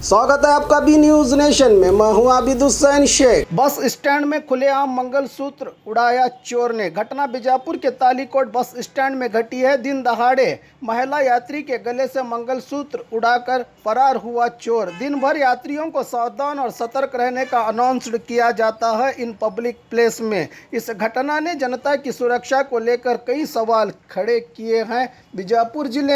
स्वागत है आपका बी न्यूज नेशन में। मैं हूं आबिद हुसैन शेख। बस स्टैंड में खुलेआम मंगलसूत्र उड़ाया चोर ने। घटना बीजापुर के तालीकोट बस स्टैंड में घटी है। दिन दहाड़े महिला यात्री के गले से मंगलसूत्र उड़ाकर फरार हुआ चोर। दिन भर यात्रियों को सावधान और सतर्क रहने का अनाउंस्ड किया जाता है इन पब्लिक प्लेस में। इस घटना ने जनता की सुरक्षा को लेकर कई सवाल खड़े किए हैं। बीजापुर जिले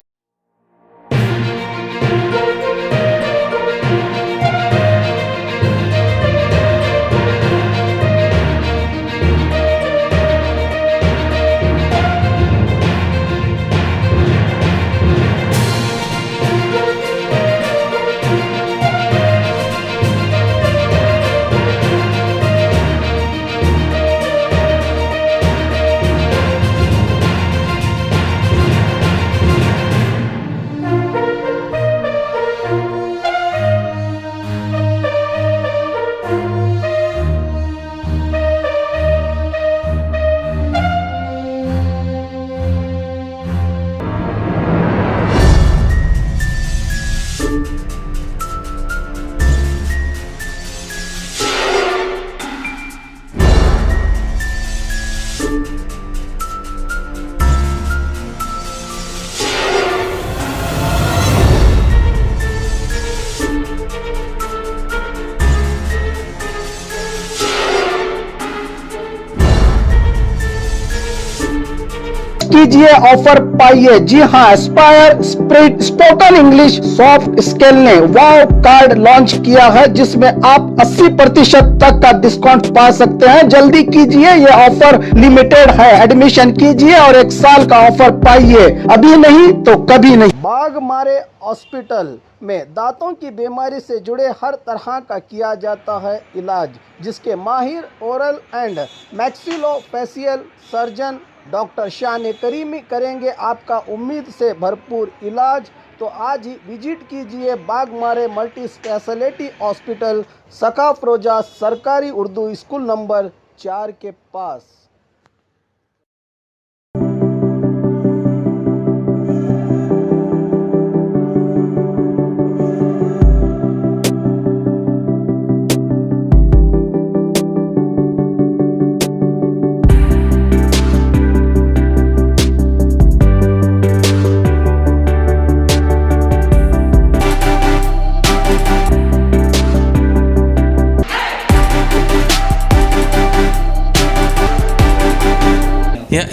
कीजिए ऑफर पाइए। जी हाँ, Aspire spoken English soft skill ने वाव कार्ड लॉन्च किया है जिसमें आप 80% तक का डिस्काउंट पा सकते हैं। जल्दी कीजिए, ये ऑफर लिमिटेड है। एडमिशन कीजिए और 1 साल का ऑफर पाइए। अभी नहीं तो कभी नहीं। बाघमारे हॉस्पिटल में दांतों की बीमारी से जुड़े हर तरह का किया जाता है इलाज, जिसके माहिर oral and maxillofacial surgeon doctor शान करीमी करेंगे आपका उम्मीद से भरपूर इलाज। तो आज ही विजिट कीजिए बाघमारे मल्टी स्पेशलिटी हॉस्पिटल, सकाफरोजा सरकारी उर्दू स्कूल नंबर 4 के पास।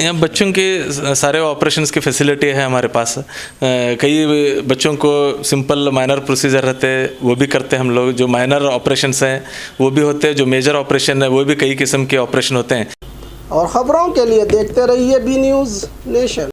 यहाँ बच्चों के सारे ऑपरेशंस की फैसिलिटी है हमारे पास। कई बच्चों को सिंपल माइनर प्रोसीजर रहते हैं, वो भी करते हैं हम लोग। जो माइनर ऑपरेशंस हैं वो भी होते हैं, जो मेजर ऑपरेशन है वो भी कई किस्म के ऑपरेशन होते हैं। और खबरों के लिए देखते रहिए बी न्यूज नेशन।